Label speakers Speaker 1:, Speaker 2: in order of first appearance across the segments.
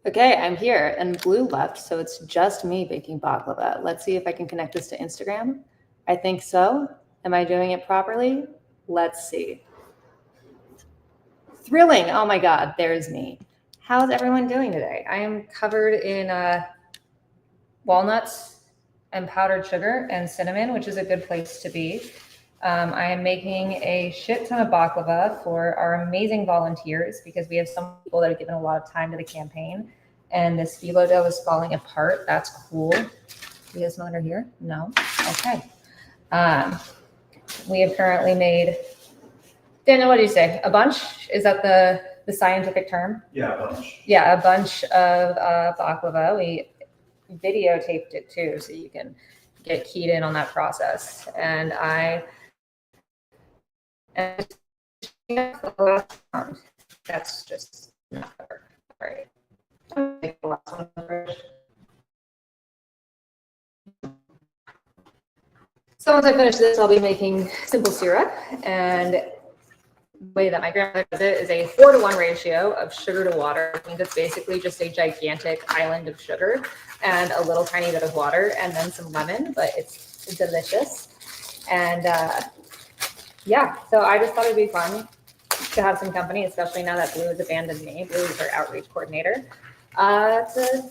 Speaker 1: Okay, I'm here and Blue left, so it's just me baking baklava. Let's see if I can connect this to Instagram. I think so. Am I doing it properly? Let's see. Thrilling. Oh my God, there's me. How's everyone doing today? I am covered in walnuts and powdered sugar and cinnamon, which is a good place to be. I am making a shit ton of baklava for our amazing volunteers because we have some people that have given a lot of time to the campaign. And this phyllo dough is falling apart. That's cool. You guys know under here? No? Okay. We have currently made, Daniel, what do you say? A bunch? Is that the scientific term?
Speaker 2: Yeah, a bunch.
Speaker 1: Yeah, a bunch of baklava. We videotaped it too, so you can get keyed in on that process. And I am the last round. That's just not fair. All right. I'll take the last one first. So once I finish this, I'll be making simple syrup. And the way that my grandmother does it is a 4-to-1 ratio of sugar to water. It means it's basically just a gigantic island of sugar and a little tiny bit of water and then some lemon, but it's delicious. And yeah, so I just thought it'd be fun to have some company, especially now that Blue has abandoned me. Blue is our outreach coordinator, to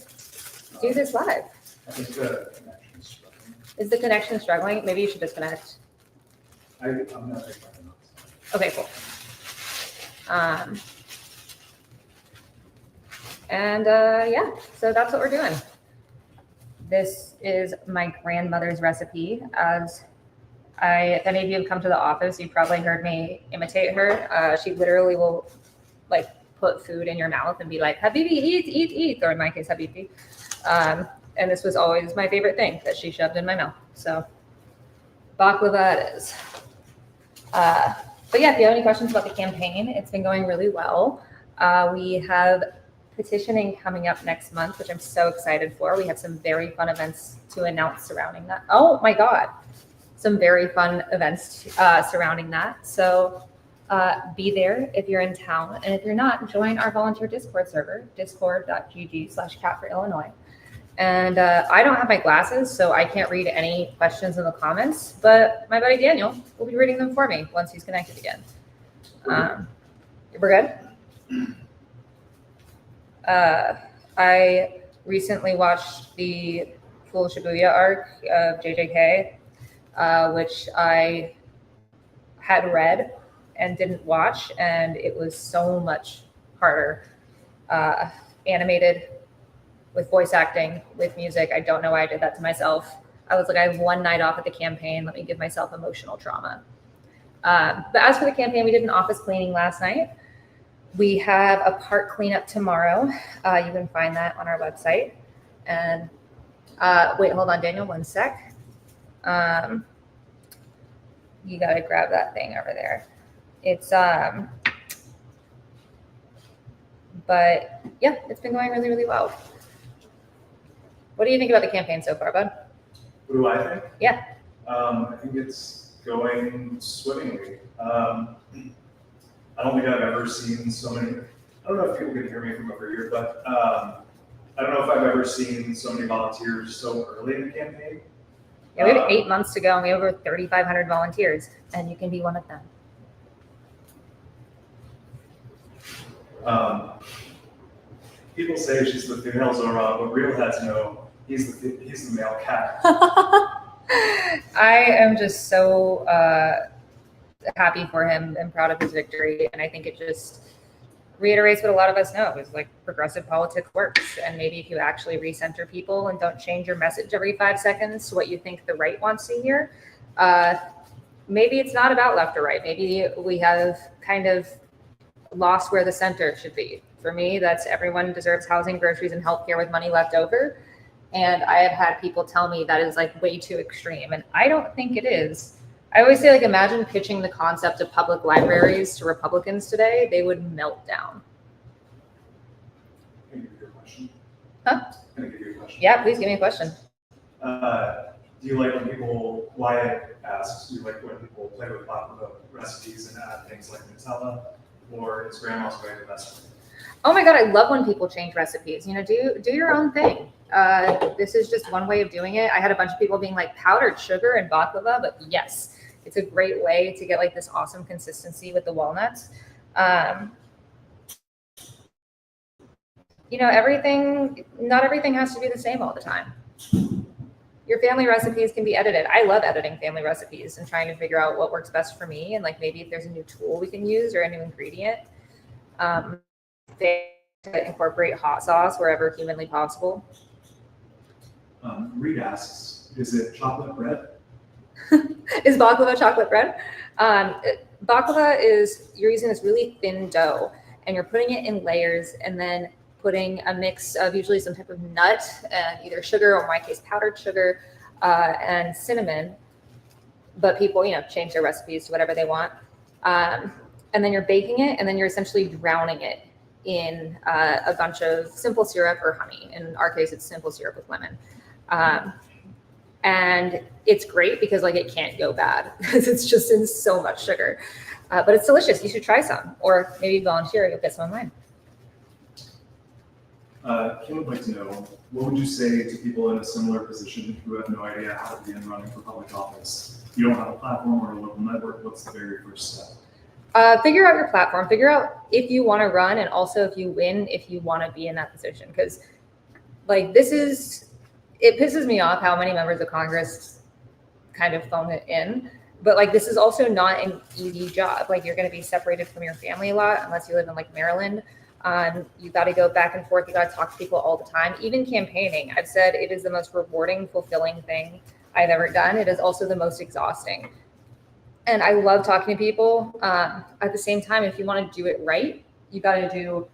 Speaker 1: do this live.
Speaker 2: I think the connection's struggling.
Speaker 1: Is the connection struggling? Maybe you should disconnect.
Speaker 2: I'm not big fan of
Speaker 1: Okay, cool. Yeah, so that's what we're doing. This is my grandmother's recipe. If any of you have come to the office, you probably heard me imitate her. She literally will like put food in your mouth and be like, Habibi, eat, eat, eat, or in my case, Habibi. And this was always my favorite thing that she shoved in my mouth. So baklava it is. But yeah, if you have any questions about the campaign, it's been going really well. We have petitioning coming up next month, which I'm so excited for. We have some very fun events to announce surrounding that. Oh my God. Some very fun events surrounding that. So be there if you're in town. And if you're not, join our volunteer Discord server, discord.gg/cat4Illinois. And I don't have my glasses, so I can't read any questions in the comments, but my buddy Daniel will be reading them for me once he's connected again. We're good? I recently watched the full Shibuya arc of JJK, which I had read and didn't watch, and it was so much harder. Animated, with voice acting, with music. I don't know why I did that to myself. I was like, I have one night off at the campaign. Let me give myself emotional trauma. But as for the campaign, we did an office cleaning last night. We have a park cleanup tomorrow. You can find that on our website. And wait, hold on, Daniel, one sec. You gotta grab that thing over there. It's, but yeah, it's been going really, really well. What do you think about the campaign so far, bud?
Speaker 2: What do I think?
Speaker 1: Yeah.
Speaker 2: I think it's going swimmingly. I don't think I've ever seen so many. I don't know if people can hear me from over here, but I don't know if I've ever seen so many volunteers so early in the campaign.
Speaker 1: Yeah, we have 8 months to go, and we have over 3,500 volunteers, and you can be one of them.
Speaker 2: People say she's the female Zora, but real heads know he's the male cat.
Speaker 1: I am just so happy for him and proud of his victory, and I think it just reiterates what a lot of us know is like progressive politics works. And maybe if you actually recenter people and don't change your message every 5 seconds to what you think the right wants to hear, maybe it's not about left or right. Maybe we have kind of lost where the center should be. For me, that's everyone deserves housing, groceries, and healthcare with money left over. And I have had people tell me that is like way too extreme. And I don't think it is. I always say, like, imagine pitching the concept of public libraries to Republicans today. They would melt down.
Speaker 2: Can I give you a question?
Speaker 1: Huh?
Speaker 2: Can I give you a question?
Speaker 1: Yeah, please give me a question.
Speaker 2: Do you like when people, Wyatt asks, do you like when people play with baklava recipes and add things like Nutella, or is grandma's way the best way?
Speaker 1: Oh my God, I love when people change recipes. You know, do your own thing. This is just one way of doing it. I had a bunch of people being like powdered sugar and baklava, but yes, it's a great way to get like this awesome consistency with the walnuts. You know, not everything has to be the same all the time. Your family recipes can be edited. I love editing family recipes and trying to figure out what works best for me. And like maybe if there's a new tool we can use or a new ingredient, they incorporate hot sauce wherever humanly possible.
Speaker 2: Reed asks, is it chocolate bread?
Speaker 1: Is baklava chocolate bread? Baklava is, you're using this really thin dough and you're putting it in layers and then putting a mix of usually some type of nut and either sugar, or in my case, powdered sugar, and cinnamon. But people, you know, change their recipes to whatever they want. And then you're baking it, and then you're essentially drowning it in a bunch of simple syrup or honey. In our case, it's simple syrup with lemon. And it's great because like it can't go bad because it's just in so much sugar. But it's delicious. You should try some, or maybe volunteer. You'll get some online.
Speaker 2: Kim would like to know, what would you say to people in a similar position who have no idea how to begin running for public office? You don't have a platform or a local network. What's the very first step?
Speaker 1: Figure out your platform. Figure out if you want to run, and also if you win, if you want to be in that position. Because like it pisses me off how many members of Congress kind of phone it in. But like this is also not an easy job. Like you're going to be separated from your family a lot unless you live in like Maryland. You got to go back and forth. You got to talk to people all the time. Even campaigning, I've said it is the most rewarding, fulfilling thing I've ever done. It is also the most exhausting. And I love talking to people. At the same time, if you want to do it right, you got to do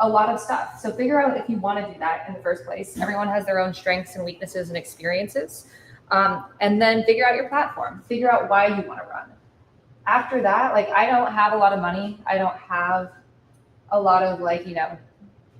Speaker 1: a lot of stuff. So figure out if you want to do that in the first place. Everyone has their own strengths and weaknesses and experiences. And then figure out your platform. Figure out why you want to run. After that, like I don't have a lot of money. I don't have a lot of like, you know,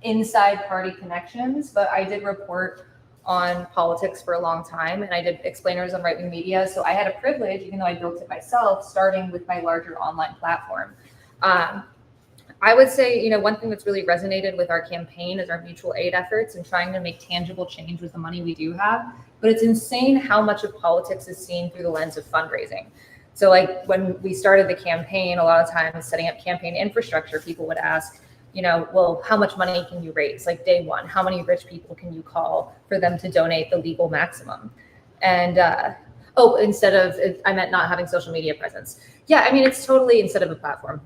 Speaker 1: inside party connections, but I did report on politics for a long time and I did explainers on right-wing media. So I had a privilege, even though I built it myself, starting with my larger online platform. I would say, you know, one thing that's really resonated with our campaign is our mutual aid efforts and trying to make tangible change with the money we do have. But it's insane how much of politics is seen through the lens of fundraising. So like when we started the campaign, a lot of times setting up campaign infrastructure, people would ask, you know, well, how much money can you raise? Like day one, how many rich people can you call for them to donate the legal maximum? And, instead of, I meant not having social media presence. Yeah, I mean, it's totally instead of a platform.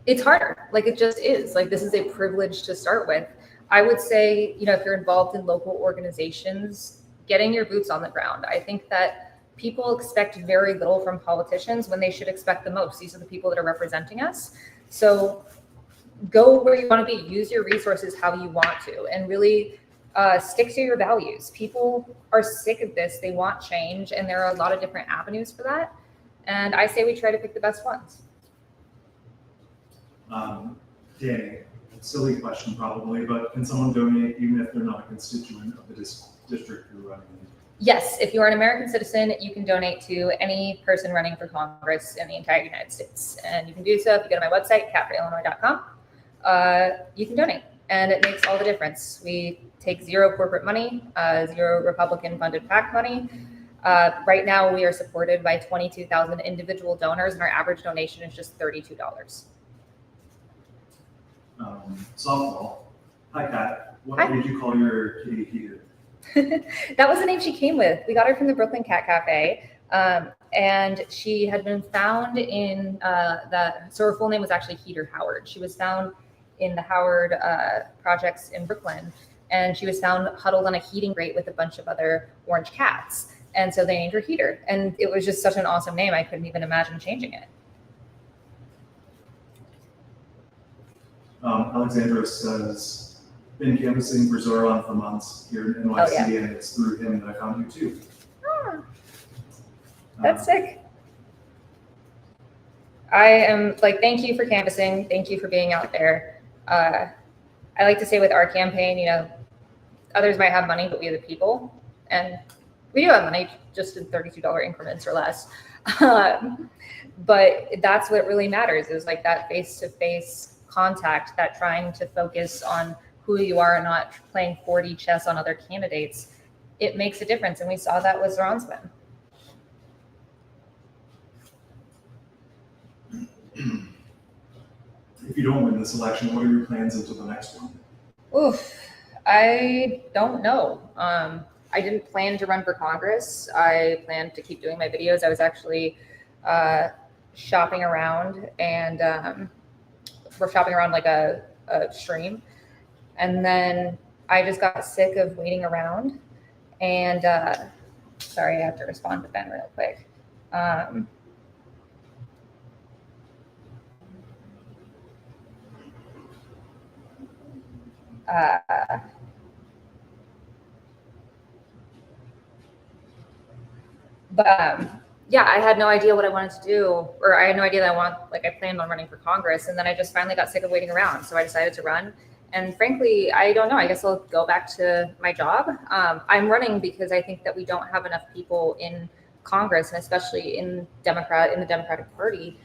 Speaker 1: It's harder, like it just is. Like this is a privilege to start with. I would say, you know, if you're involved in local organizations, getting your boots on the ground. I think that people expect very little from politicians when they should expect the most. These are the people that are representing us. So go where you want to be, use your resources how you want to, and really stick to your values. People are sick of this. They want change, and there are a lot of different avenues for that. And I say we try to pick the best ones.
Speaker 2: Danny, silly question probably, but can someone donate even if they're not a constituent of the district you're running in?
Speaker 1: Yes, if you are an American citizen, you can donate to any person running for Congress in the entire United States. And you can do so if you go to my website, catforillinois.com. You can donate, and it makes all the difference. We take zero corporate money, zero Republican-funded PAC money. Right now, we are supported by 22,000 individual donors, and our average donation is just $32.
Speaker 2: Softball. Hi, Kat. What did you call your kitty Heater?
Speaker 1: That was the name she came with. We got her from the Brooklyn Cat Cafe. And she had been found in so her full name was actually Heater Howard. She was found in the Howard projects in Brooklyn. And she was found huddled on a heating grate with a bunch of other orange cats. And so they named her Heater. And it was just such an awesome name. I couldn't even imagine changing it.
Speaker 2: Alexandra says, been canvassing for Zoran for months here in NYC, and it's through him that I found you too.
Speaker 1: Oh, that's sick. I am like, thank you for canvassing. Thank you for being out there. I like to say with our campaign, you know, others might have money, but we are the people. And we do have money, just in $32 increments or less. But that's what really matters, is like that face-to-face contact, that trying to focus on who you are and not playing 4D chess on other candidates, it makes a difference. And we saw that with Ron's win.
Speaker 2: If you don't win this election, what are your plans into the next one?
Speaker 1: Oof, I don't know. I didn't plan to run for Congress. I planned to keep doing my videos. I was actually shopping around, and we're shopping around like a stream. And then I just got sick of waiting around. And sorry, I have to respond to Ben real quick. Yeah, I had no idea what I wanted to do, or I had no idea that I planned on running for Congress. And then I just finally got sick of waiting around. So I decided to run. And frankly, I don't know. I guess I'll go back to my job. I'm running because I think that we don't have enough people in Congress, and especially in the Democratic Party,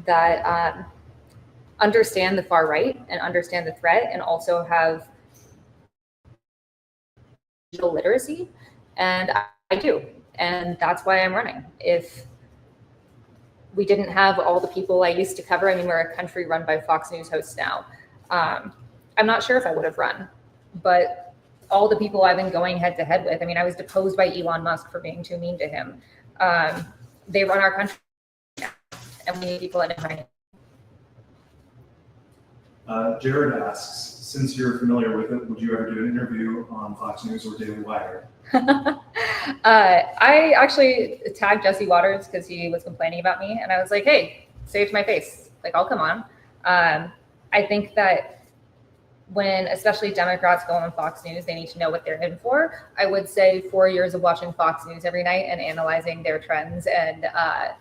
Speaker 1: that understand the far right and understand the threat, and also have digital literacy. And I do. And that's why I'm running. If we didn't have all the people I used to cover, I mean, we're a country run by Fox News hosts now. I'm not sure if I would have run, but all the people I've been going head to head with, I mean, I was deposed by Elon Musk for being too mean to him. They run our country now, and we need people that know my name.
Speaker 2: Jared asks, since you're familiar with it, would you ever do an interview on Fox News or Daily Wire?
Speaker 1: I actually tagged Jesse Waters because he was complaining about me, and I was like, hey, say it to my face. Like, I'll come on. I think that when especially Democrats go on Fox News, they need to know what they're in for. I would say 4 years of watching Fox News every night and analyzing their trends and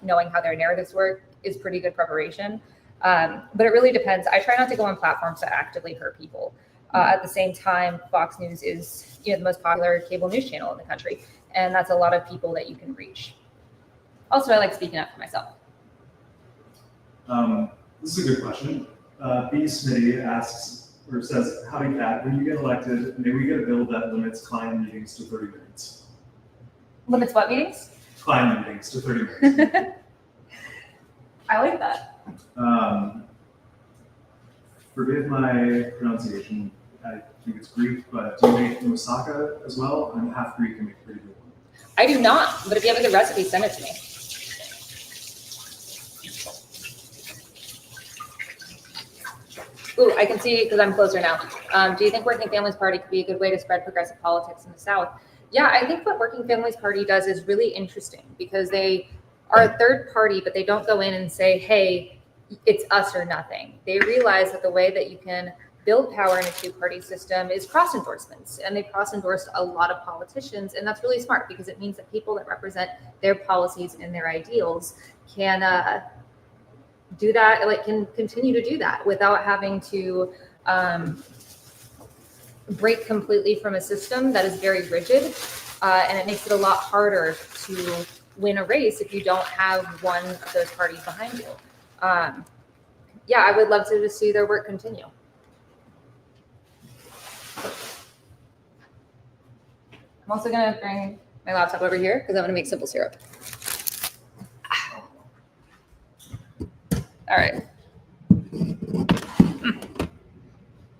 Speaker 1: knowing how their narratives work is pretty good preparation. But it really depends. I try not to go on platforms that actively hurt people. At the same time, Fox News is the most popular cable news channel in the country, and that's a lot of people that you can reach. Also, I like speaking up for myself.
Speaker 2: This is a good question. B. Smitty asks, or says, howdy Kat, when you get elected, may we get a bill that limits client meetings to 30 minutes?
Speaker 1: Limits what meetings?
Speaker 2: Client meetings to 30 minutes.
Speaker 1: I like that.
Speaker 2: Forgive my pronunciation. I think it's Greek, but do you make moussaka as well? I'm half Greek and make a pretty good one.
Speaker 1: I do not, but if you have a good recipe, send it to me. Ooh, I can see because I'm closer now. Do you think Working Families Party could be a good way to spread progressive politics in the South? Yeah, I think what Working Families Party does is really interesting because they are a third party, but they don't go in and say, hey, it's us or nothing. They realize that the way that you can build power in a two-party system is cross endorsements, and they cross endorsed a lot of politicians, and that's really smart because it means that people that represent their policies and their ideals can do that, like can continue to do that without having to break completely from a system that is very rigid, and it makes it a lot harder to win a race if you don't have one of those parties behind you. Yeah, I would love to just see their work continue. I'm also gonna bring my laptop over here because I'm gonna make simple syrup. All right.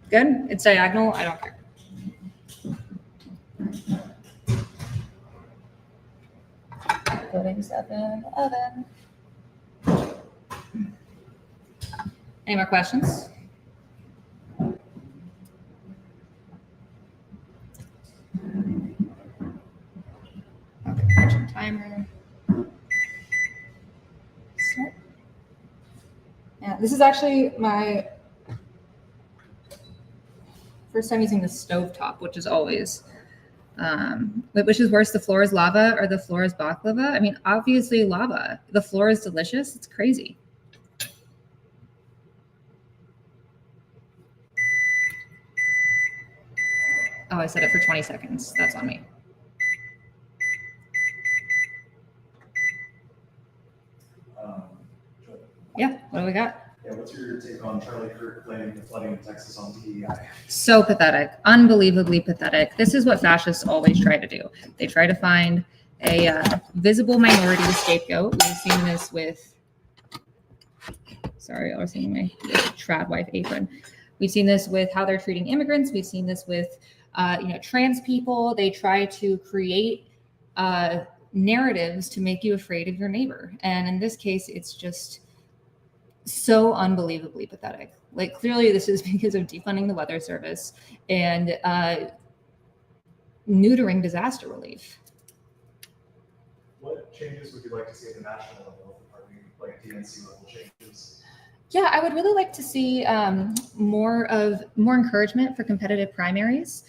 Speaker 1: Good, it's diagonal, I don't care. Putting stuff in the oven. Any more questions? Okay, kitchen timer. Start. Yeah, this is actually my first time using the stovetop, which is always, which is worse, the floor is lava or the floor is baklava? I mean, obviously lava. The floor is delicious. It's crazy. Oh, I set it for 20 seconds. That's on me. Yeah, what do we got?
Speaker 2: Yeah, Yeah, what's your take on Charlie Kirk blaming the flooding in Texas on DEI?
Speaker 1: So pathetic, unbelievably pathetic. This is what fascists always try to do. They try to find a visible minority to scapegoat. We've seen this with, sorry, I was seeing my trad wife apron. We've seen this with how they're treating immigrants. We've seen this with, trans people. They try to create narratives to make you afraid of your neighbor. And in this case, it's just so unbelievably pathetic. Like, clearly this is because of defunding the Weather Service and neutering disaster relief.
Speaker 2: What changes would you like to see at the national level of the party, like DNC level changes?
Speaker 1: Yeah, I would really like to see more encouragement for competitive primaries,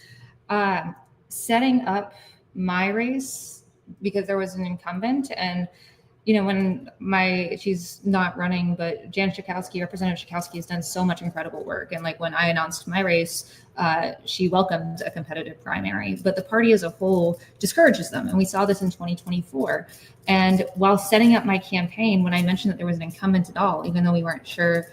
Speaker 1: setting up my race because there was an incumbent, and when she's not running, but Representative Schakowsky has done so much incredible work. And like when I announced my race, she welcomed a competitive primary, but the party as a whole discourages them. And we saw this in 2024. And while setting up my campaign, when I mentioned that there was an incumbent at all, even though we weren't sure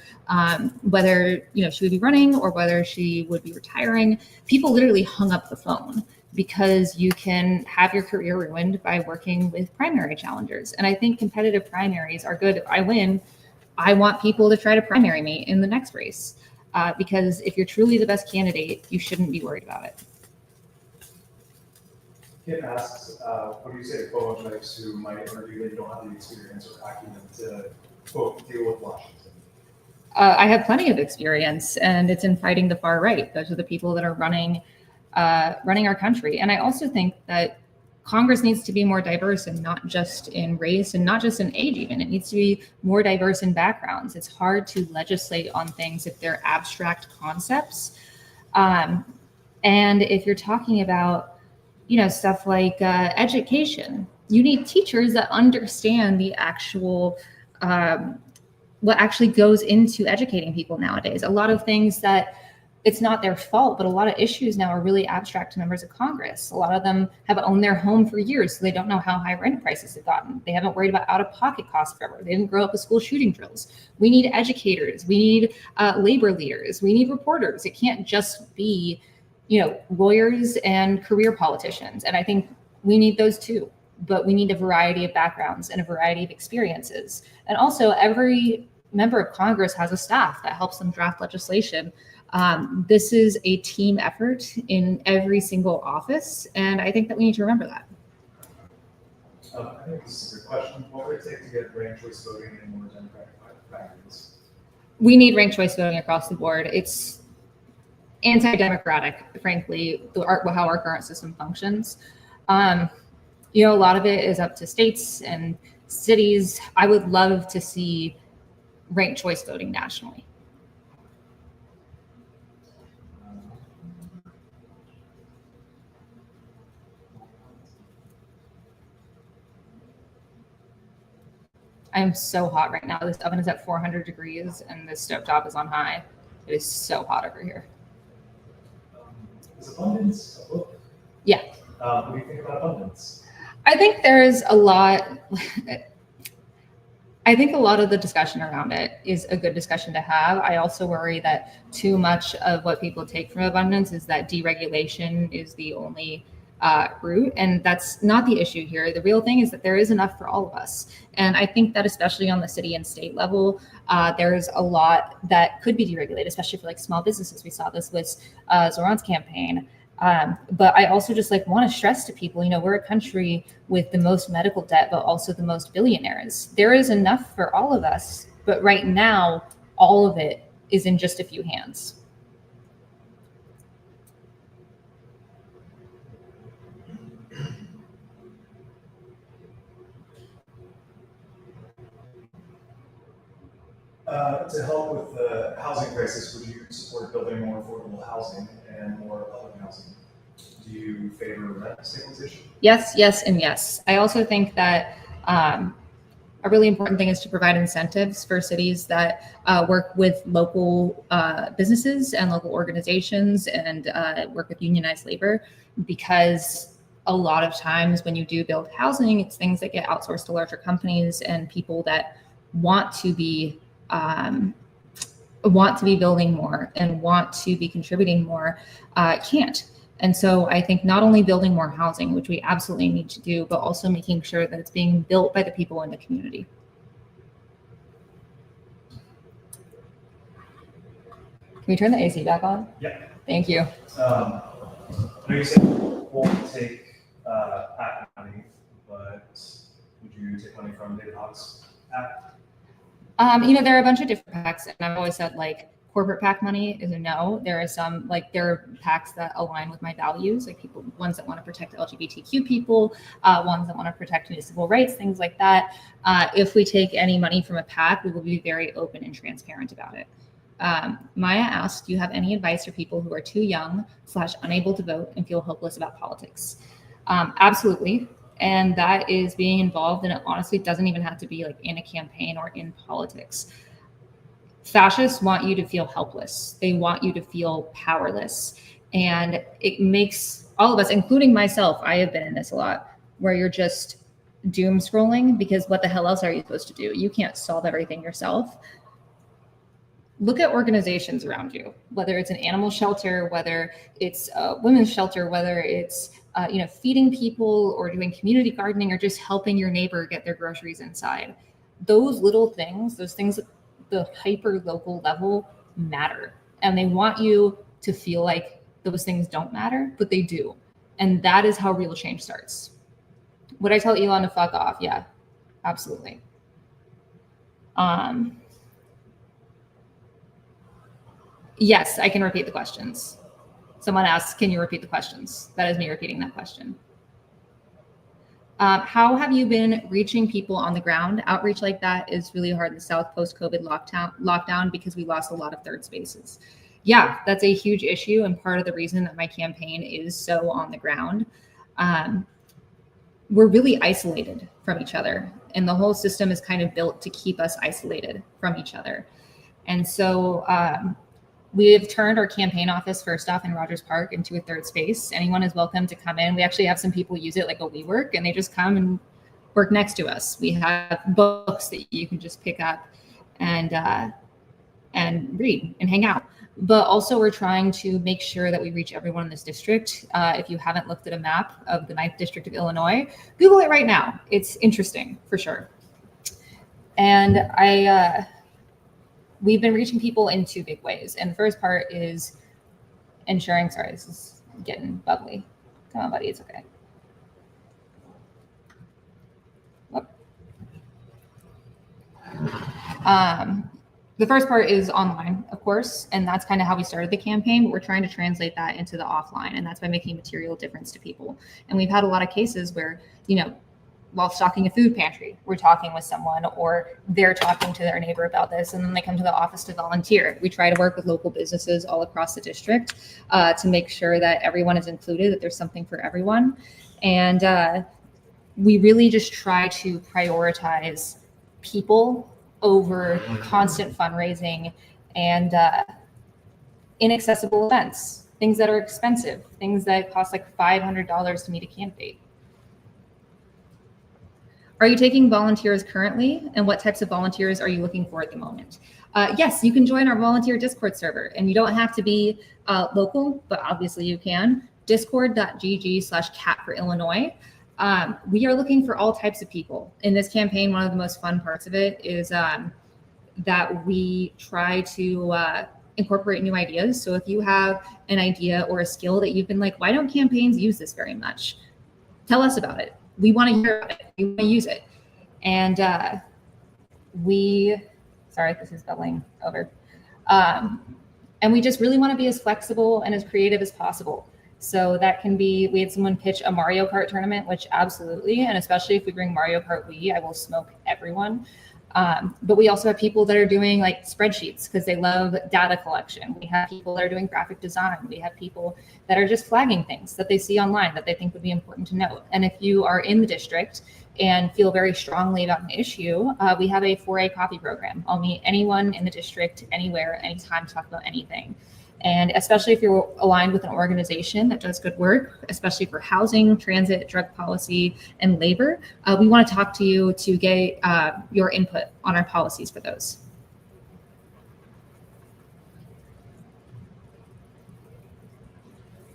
Speaker 1: whether she would be running or whether she would be retiring, people literally hung up the phone, because you can have your career ruined by working with primary challengers. And I think competitive primaries are good. If I win, I want people to try to primary me in the next race, because if you're truly the best candidate, you shouldn't be worried about it.
Speaker 2: Kit asks, what do you say to photo types who might argue they don't have the experience or acumen to, quote, deal with Washington?
Speaker 1: I have plenty of experience, and it's in fighting the far right. Those are the people that are running our country. And I also think that Congress needs to be more diverse, and not just in race and not just in age even. It needs to be more diverse in backgrounds. It's hard to legislate on things if they're abstract concepts. And if you're talking about, stuff like education, you need teachers that understand the actual, what actually goes into educating people nowadays. A lot of things that it's not their fault, but a lot of issues now are really abstract to members of Congress. A lot of them have owned their home for years, so they don't know how high rent prices have gotten. They haven't worried about out-of-pocket costs forever. They didn't grow up with school shooting drills. We need educators. We need labor leaders. We need reporters. It can't just be, lawyers and career politicians. And I think we need those too. But we need a variety of backgrounds and a variety of experiences. And also, every member of Congress has a staff that helps them draft legislation. This is a team effort in every single office, and I think that we need to remember that.
Speaker 2: I think this is a good question. What would it take to get ranked choice voting in more Democratic primaries?
Speaker 1: We need ranked choice voting across the board. It's anti-democratic, frankly, how our current system functions. A lot of it is up to states and cities. I would love to see ranked choice voting nationally. I'm so hot right now. This oven is at 400 degrees and this stovetop is on high. It is so hot over here.
Speaker 2: Is abundance a book?
Speaker 1: Yeah.
Speaker 2: What do you think about abundance?
Speaker 1: I think there's a lot. I think a lot of the discussion around it is a good discussion to have. I also worry that too much of what people take from abundance is that deregulation is the only route, and that's not the issue here. The real thing is that there is enough for all of us, and I think that especially on the city and state level, there's a lot that could be deregulated, especially for like small businesses. We saw this with Zoran's campaign. But I also just want to stress to people, we're a country with the most medical debt, but also the most billionaires. There is enough for all of us, but right now, all of it is in just a few hands.
Speaker 2: To help with the housing crisis, would you support building more affordable housing and more public housing? Do you favor rent stabilization?
Speaker 1: Yes, yes, and yes. I also think that a really important thing is to provide incentives for cities that work with local businesses and local organizations and work with unionized labor, because a lot of times when you do build housing, it's things that get outsourced to larger companies and people that want to be want to be building more and want to be contributing more can't. And so I think not only building more housing, which we absolutely need to do, but also making sure that it's being built by the people in the community. Can we turn the AC back on?
Speaker 2: Yeah.
Speaker 1: Thank you.
Speaker 2: I know you said you won't take PAC money, but would you take money from David Hawk's PAC?
Speaker 1: There are a bunch of different PACs, and I've always said like corporate PAC money is a no. There are some there are PACs that align with my values, like ones that want to protect LGBTQ people, ones that want to protect municipal rights, things like that. If we take any money from a PAC, we will be very open and transparent about it. Maya asked, do you have any advice for people who are too young / unable to vote and feel hopeless about politics? Absolutely. And that is being involved, and it honestly doesn't even have to be like in a campaign or in politics. Fascists want you to feel helpless. They want you to feel powerless. And it makes all of us, including myself, I have been in this a lot, where you're just doom scrolling, because what the hell else are you supposed to do? You can't solve everything yourself. Look at organizations around you, whether it's an animal shelter, whether it's a women's shelter, whether it's feeding people or doing community gardening or just helping your neighbor get their groceries inside. Those little things, those things at the hyper local level matter. And they want you to feel like those things don't matter, but they do. And that is how real change starts. Would I tell Elon to fuck off? Yeah, absolutely. Yes, I can repeat the questions. Someone asks, can you repeat the questions? That is me repeating that question. How have you been reaching people on the ground? Outreach like that is really hard in the South post-COVID lockdown because we lost a lot of third spaces. Yeah, that's a huge issue and part of the reason that my campaign is so on the ground. We're really isolated from each other, and the whole system is kind of built to keep us isolated from each other. And so we have turned our campaign office first off in Rogers Park into a third space. Anyone is welcome to come in. We actually have some people use it like a WeWork, and they just come and work next to us. We have books that you can just pick up and read and hang out. But also we're trying to make sure that we reach everyone in this district. If you haven't looked at a map of the 9th District of Illinois, Google it right now. It's interesting for sure. And we've been reaching people in two big ways. And the first part is ensuring, sorry, this is getting bubbly. Come on, buddy, it's okay. The first part is online, of course, and that's kind of how we started the campaign, but we're trying to translate that into the offline, and that's by making a material difference to people. And we've had a lot of cases where, while stocking a food pantry, we're talking with someone, or they're talking to their neighbor about this, and then they come to the office to volunteer. We try to work with local businesses all across the district to make sure that everyone is included, that there's something for everyone. And we really just try to prioritize people over constant fundraising and inaccessible events, things that are expensive, things that cost like $500 to meet a candidate. Are you taking volunteers currently? And what types of volunteers are you looking for at the moment? Yes, you can join our volunteer Discord server, and you don't have to be local, but obviously you can. Discord.gg/cat for Illinois. We are looking for all types of people. In this campaign, one of the most fun parts of it is that we try to incorporate new ideas. So if you have an idea or a skill that you've been like, why don't campaigns use this very much? Tell us about it. We want to hear about it. We want to use it. And sorry, this is bubbling over. And we just really want to be as flexible and as creative as possible. So that can be, we had someone pitch a Mario Kart tournament, which absolutely, and especially if we bring Mario Kart Wii, I will smoke everyone. But we also have people that are doing like spreadsheets because they love data collection. We have people that are doing graphic design. We have people that are just flagging things that they see online that they think would be important to note. And if you are in the district and feel very strongly about an issue, we have a 4A coffee program. I'll meet anyone in the district, anywhere, anytime to talk about anything. And especially if you're aligned with an organization that does good work, especially for housing, transit, drug policy, and labor, we want to talk to you to get your input on our policies for those.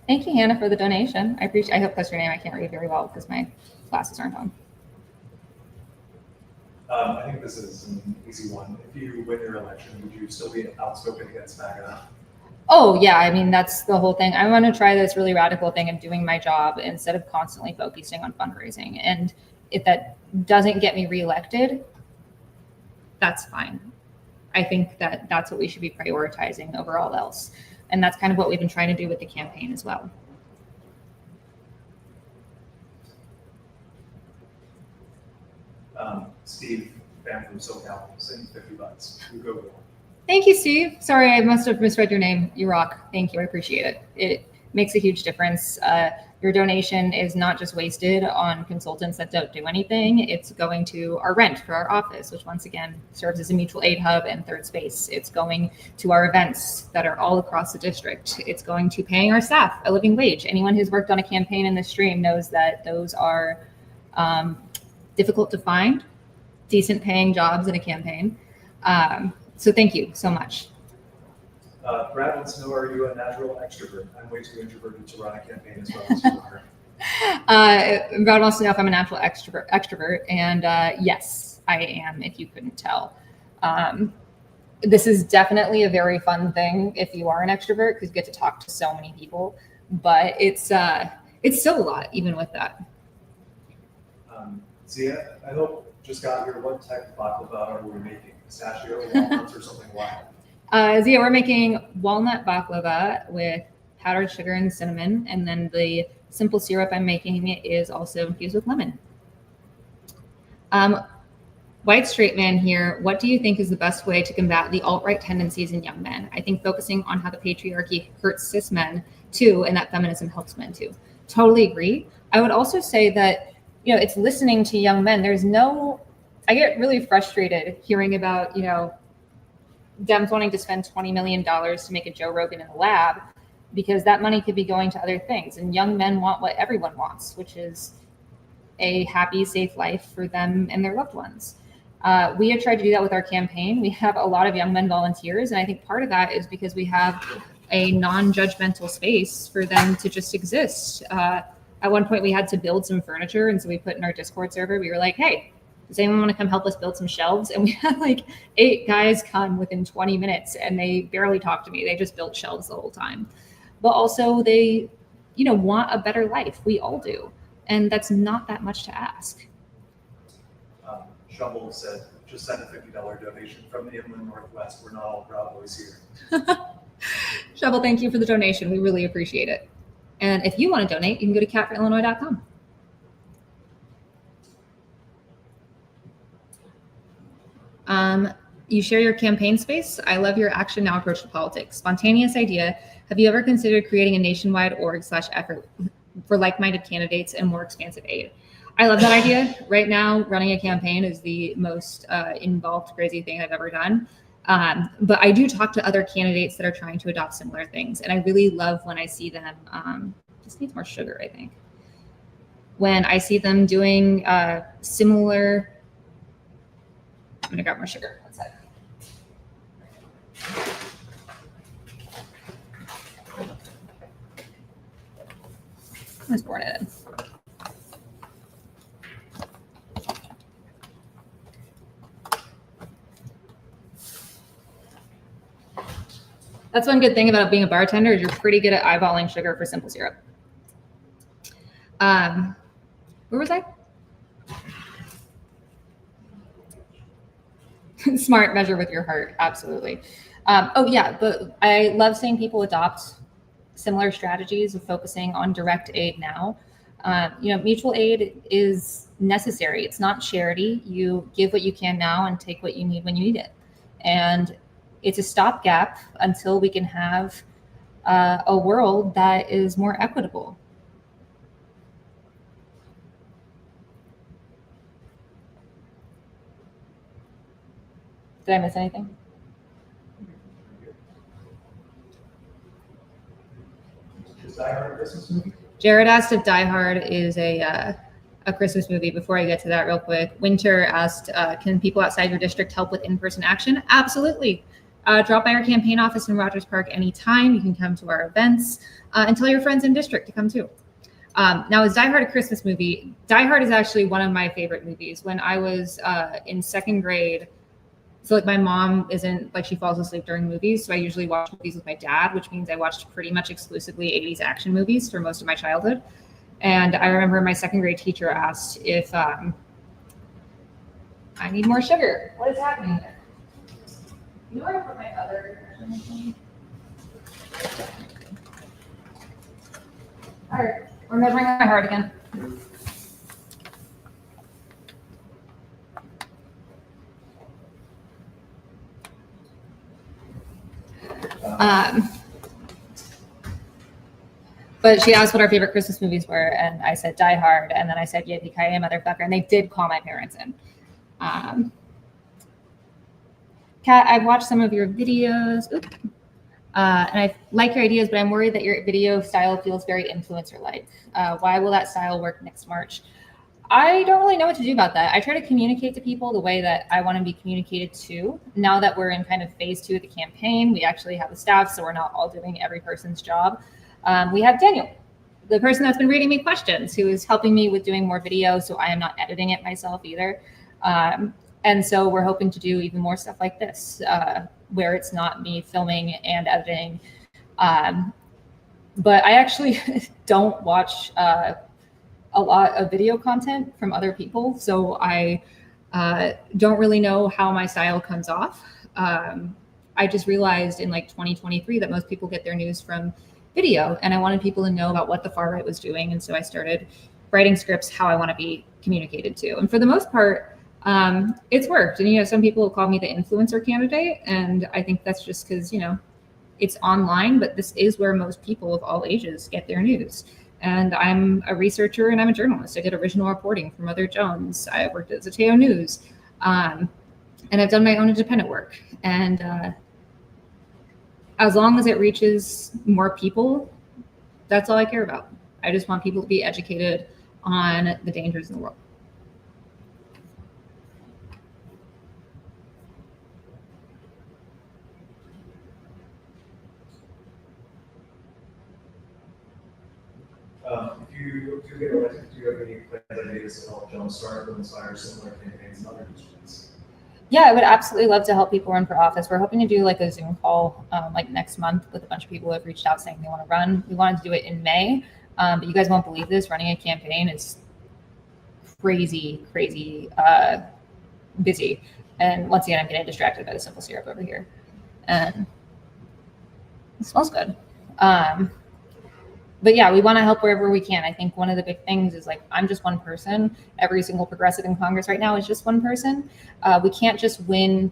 Speaker 1: Thank you, Hannah, for the donation. I appreciate. I hope that's your name. I can't read very well because my glasses aren't on.
Speaker 2: I think this is an easy one. If you win your election, would you still be outspoken against MAGA?
Speaker 1: Oh yeah, I mean that's the whole thing. I want to try this really radical thing of doing my job instead of constantly focusing on fundraising. And if that doesn't get me reelected, that's fine. I think that that's what we should be prioritizing over all else. And that's kind of what we've been trying to do with the campaign as well.
Speaker 2: Steve, fan from SoCal, send $50. You go.
Speaker 1: Thank you, Steve. Sorry, I must have misread your name. You rock. Thank you. I appreciate it. It makes a huge difference. Your donation is not just wasted on consultants that don't do anything. It's going to our rent for our office, which once again serves as a mutual aid hub and third space. It's going to our events that are all across the district. It's going to paying our staff a living wage. Anyone who's worked on a campaign in this stream knows that those are difficult to find, decent paying jobs in a campaign. So thank you so much.
Speaker 2: Brad wants to know, are you a natural extrovert? I'm way too introverted to run a campaign as well as you are.
Speaker 1: Brad wants to know if I'm a natural extrovert, and yes, I am, if you couldn't tell. This is definitely a very fun thing if you are an extrovert, because you get to talk to so many people, but it's still a lot, even with that.
Speaker 2: Zia, I hope just got here. What type of baklava are we making? Pistachio, walnuts, or something wild?
Speaker 1: Zia, we're making walnut baklava with powdered sugar and cinnamon, and then the simple syrup I'm making is also infused with lemon. White straight man here, what do you think is the best way to combat the alt-right tendencies in young men? I think focusing on how the patriarchy hurts cis men too, and that feminism helps men too. Totally agree. I would also say that, it's listening to young men. I get really frustrated hearing about, Dems wanting to spend $20 million to make a Joe Rogan in the lab, because that money could be going to other things. And young men want what everyone wants, which is a happy, safe life for them and their loved ones. We have tried to do that with our campaign. We have a lot of young men volunteers. And I think part of that is because we have a non-judgmental space for them to just exist. At one point we had to build some furniture. And so we put in our Discord server, we were like, hey, does anyone want to come help us build some shelves? And we had like 8 guys come within 20 minutes and they barely talked to me. They just built shelves the whole time. But also they, want a better life. We all do. And that's not that much to ask.
Speaker 2: Shovel said, just send a $50 donation from the Inland Northwest. We're not all Proud Boys here.
Speaker 1: Shovel, thank you for the donation. We really appreciate it. And if you want to donate, you can go to catforillinois.com. You share your campaign space. I love your action now approach to politics. Spontaneous idea. Have you ever considered creating a nationwide org/effort for like-minded candidates and more expansive aid? I love that idea. Right now, running a campaign is the most involved, crazy thing I've ever done. But I do talk to other candidates that are trying to adopt similar things. And I really love when I see them, just needs more sugar, I think. When I see them doing similar, I'm gonna grab more sugar, one sec. Let's pour it in. That's one good thing about being a bartender is you're pretty good at eyeballing sugar for simple syrup. Where was I? Smart, measure with your heart. Absolutely. Oh yeah, but I love seeing people adopt similar strategies of focusing on direct aid now. Mutual aid is necessary. It's not charity. You give what you can now and take what you need when you need it. And it's a stopgap until we can have a world that is more equitable. Did I miss anything?
Speaker 2: Is Die Hard a Christmas movie?
Speaker 1: Jared asked if Die Hard is a Christmas movie. Before I get to that real quick, Winter asked, can people outside your district help with in-person action? Absolutely. drop by our campaign office in Rogers Park anytime. You can come to our events and tell your friends in district to come too. Now, is Die Hard a Christmas movie? Die Hard is actually one of my favorite movies. When I was in second grade, so like my mom isn't like, she falls asleep during movies. So I usually watch movies with my dad, which means I watched pretty much exclusively 80s action movies for most of my childhood. And I remember my second grade teacher asked if I need more sugar. What is happening there? You know where I put my other? All right, we're measuring my heart again. But she asked what our favorite Christmas movies were, and I said Die Hard, and then I said Yippee-ki-yay, motherfucker, and they did call my parents in. Kat, I've watched some of your videos, and I like your ideas, but I'm worried that your video style feels very influencer-like. Why will that style work next March? I don't really know what to do about that. I try to communicate to people the way that I want to be communicated to. Now that we're in kind of phase 2 of the campaign, we actually have a staff, so we're not all doing every person's job. We have Daniel, the person that's been reading me questions, who is helping me with doing more video, so I am not editing it myself either. And so we're hoping to do even more stuff like this, where it's not me filming and editing. But I actually don't watch a lot of video content from other people, so I don't really know how my style comes off. I just realized in like 2023 that most people get their news from video, and I wanted people to know about what the far right was doing, and so I started writing scripts how I want to be communicated to. And for the most part, it's worked. And, you know, some people call me the influencer candidate, and I think that's just because, you know, it's online, but this is where most people of all ages get their news. And I'm a researcher and I'm a journalist. I did original reporting for Mother Jones. I worked at Zateo News. And I've done my own independent work. And as long as it reaches more people, that's all I care about. I just want people to be educated on the dangers in the world.
Speaker 2: If you get elected, do you have any plans, ideas to help jumpstart or inspire similar campaigns in other districts?
Speaker 1: Yeah, I would absolutely love to help people run for office. We're hoping to do like a Zoom call like next month with a bunch of people who have reached out saying they want to run. We wanted to do it in May, but you guys won't believe this. Running a campaign is crazy busy. And once again, I'm getting distracted by the simple syrup over here. And it smells good. But yeah, we want to help wherever we can. I think one of the big things is like, I'm just one person. Every single progressive in Congress right now is just one person. We can't just win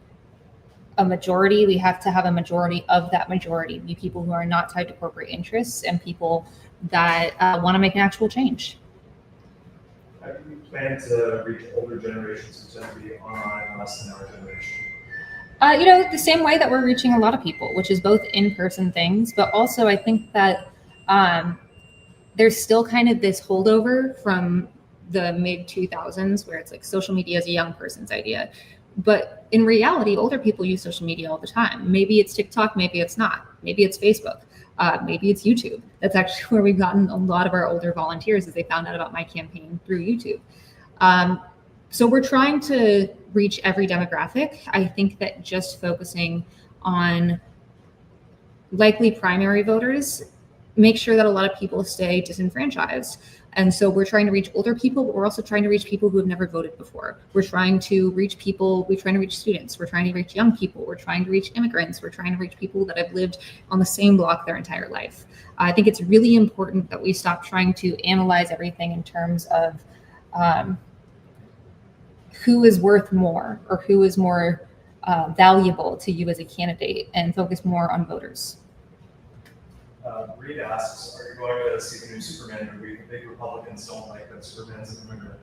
Speaker 1: a majority. We have to have a majority of that majority be people who are not tied to corporate interests and people that want to make an actual change.
Speaker 2: How do you plan to reach older generations who tend to be online less than our generation?
Speaker 1: You know, the same way that we're reaching a lot of people, which is both in-person things, but also I think that there's still kind of this holdover from the mid 2000s where it's like social media is a young person's idea. But in reality, older people use social media all the time. Maybe it's TikTok, maybe it's not. Maybe it's Facebook, maybe it's YouTube. That's actually where we've gotten a lot of our older volunteers, as they found out about my campaign through YouTube. So we're trying to reach every demographic. I think that just focusing on likely primary voters make sure that a lot of people stay disenfranchised. And so we're trying to reach older people, but we're also trying to reach people who have never voted before. We're trying to reach people, we're trying to reach students, we're trying to reach young people, we're trying to reach immigrants, we're trying to reach people that have lived on the same block their entire life. I think it's really important that we stop trying to analyze everything in terms of who is worth more or who is more valuable to you as a candidate and focus more on voters.
Speaker 2: Reed asks, are you going to see the new Superman movie? The big Republicans don't like that Superman's an immigrant.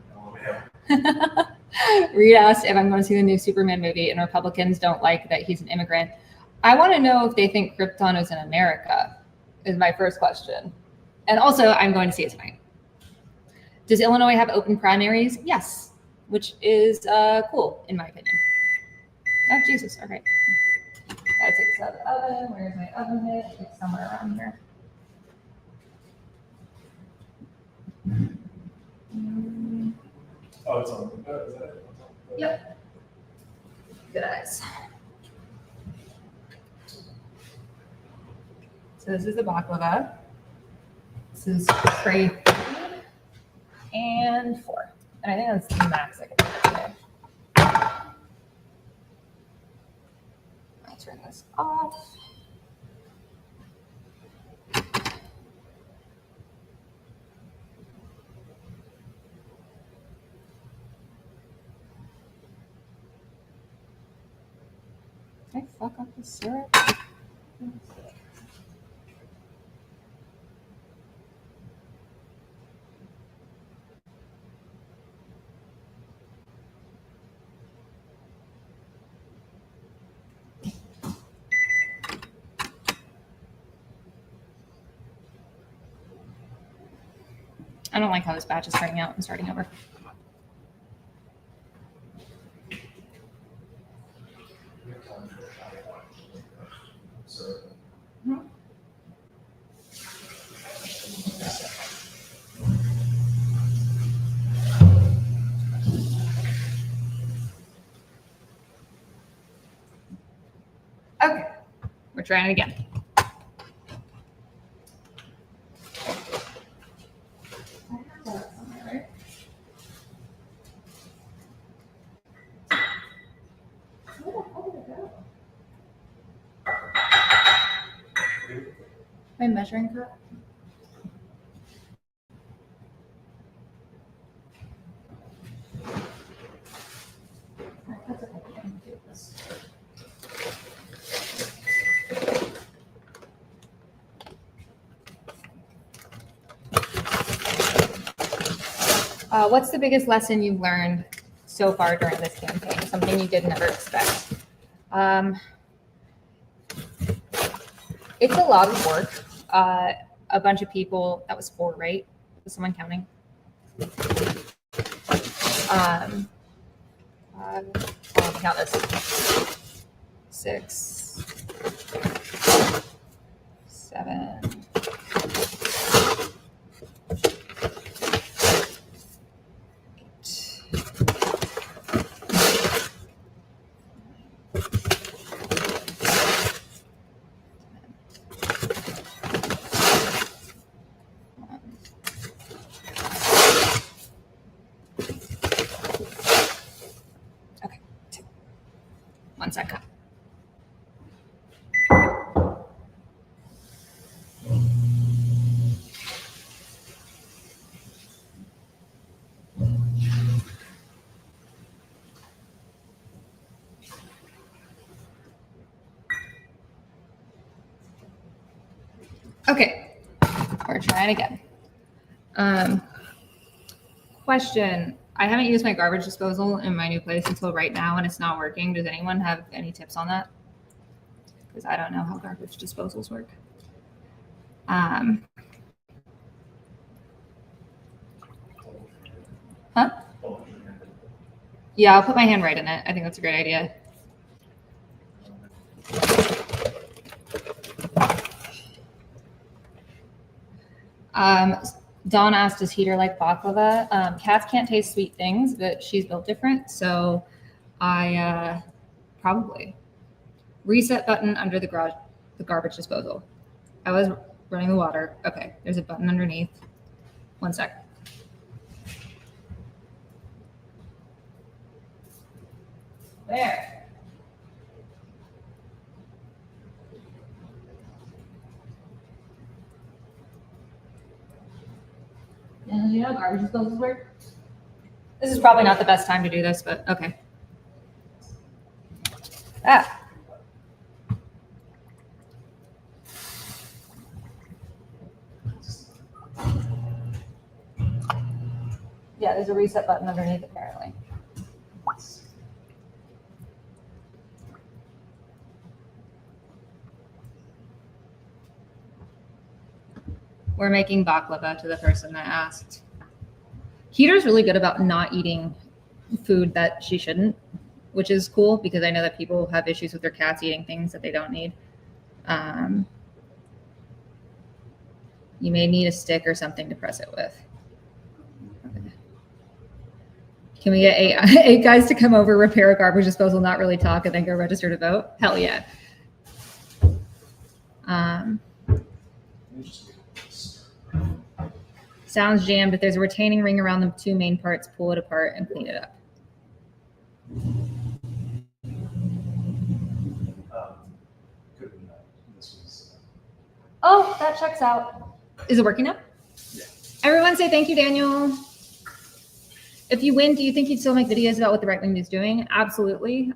Speaker 1: Reed asked if I'm going to see the new Superman movie, and Republicans don't like that he's an immigrant. I want to know if they think Krypton is in America, is my first question. And also, I'm going to see it tonight. Does Illinois have open primaries? Yes, which is cool, in my opinion. Oh, Jesus, all right. Gotta take this out of the oven. Where's my oven mitt? It's somewhere around here.
Speaker 2: Oh, it's on. Is that it?
Speaker 1: Yep. Good eyes. So this is the baklava. This is tray 3 and 4. And I think that's the max I can do today. I'll turn this off. Did I fuck up the syrup? I don't like how this batch is starting out and starting over. Okay, we're trying it again. My measuring cup. What's the biggest lesson you've learned so far during this campaign? Something you did never expect? It's a lot of work. A bunch of people, that was 4, right? Was someone counting? I'll count this. 6, 7, 1 second. Okay, we're trying again. Question. I haven't used my garbage disposal in my new place until right now, and it's not working. Does anyone have any tips on that? Because I don't know how garbage disposals work. Huh? Yeah, I'll put my hand right in it. I think that's a great idea. Dawn asked, does Heater like baklava? Cats can't taste sweet things, but she's built different, so I probably. Reset button under the garbage disposal. I was running the water. Okay, there's a button underneath. 1 sec. There. And you know how garbage disposals work? This is probably not the best time to do this, but okay. Ah. Yeah, there's a reset button underneath apparently. We're making baklava to the person that asked. Heater's really good about not eating food that she shouldn't. which is cool because I know that people have issues with their cats eating things that they don't need. You may need a stick or something to press it with. Okay. Can we get eight guys to come over, repair a garbage disposal, not really talk, and then go register to vote? Hell yeah. Sounds jammed. If there's a retaining ring around the two main parts, pull it apart and clean it up. Oh, that checks out. Is it working now?
Speaker 2: Yeah.
Speaker 1: Everyone say thank you, Daniel. If you win, do you think you'd still make videos about what the right wing is doing? Absolutely.